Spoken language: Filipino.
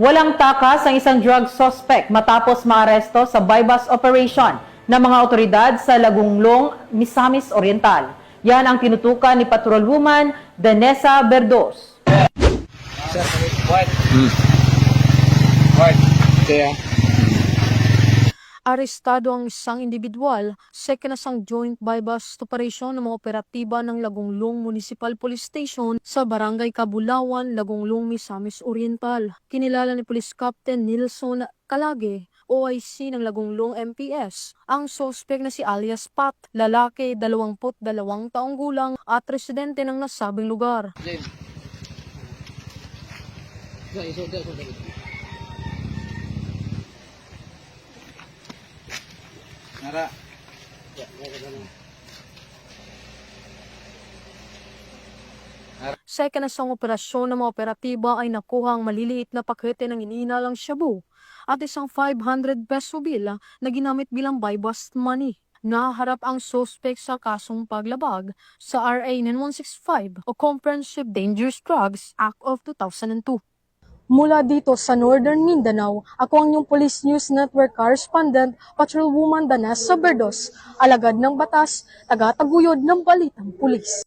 Walang takas ang isang drug suspect matapos maaresto sa bypass operation ng mga otoridad sa Lagunglong, Misamis Oriental. Yan ang tinutukan ni Patrolwoman Danessa Berdos. Arestado ang isang individual sa ikinasang joint bypass operation ng mga operatiba ng Lagunglong Municipal Police Station sa Barangay Kabulawan, Lagunglong, Misamis Oriental. Kinilala ni Police Captain Nilson Calage, OIC ng Lagunglong MPS, ang sospek na si alias Pat, lalaki, 22 taong gulang at residente ng nasabing lugar. Sa ikinasang operasyon ng mga operatiba ay nakuha ang maliliit na pakete ng iniinalang shabu at isang 500 peso bill na ginamit bilang buy-bust money. Naharap ang suspect sa kasong paglabag sa RA 9165 o Comprehensive Dangerous Drugs Act of 2002. Mula dito sa Northern Mindanao, ako ang inyong Police News Network Correspondent, Patrolwoman Danessa Berdos, alagad ng batas, taga-taguyod ng balitang pulis.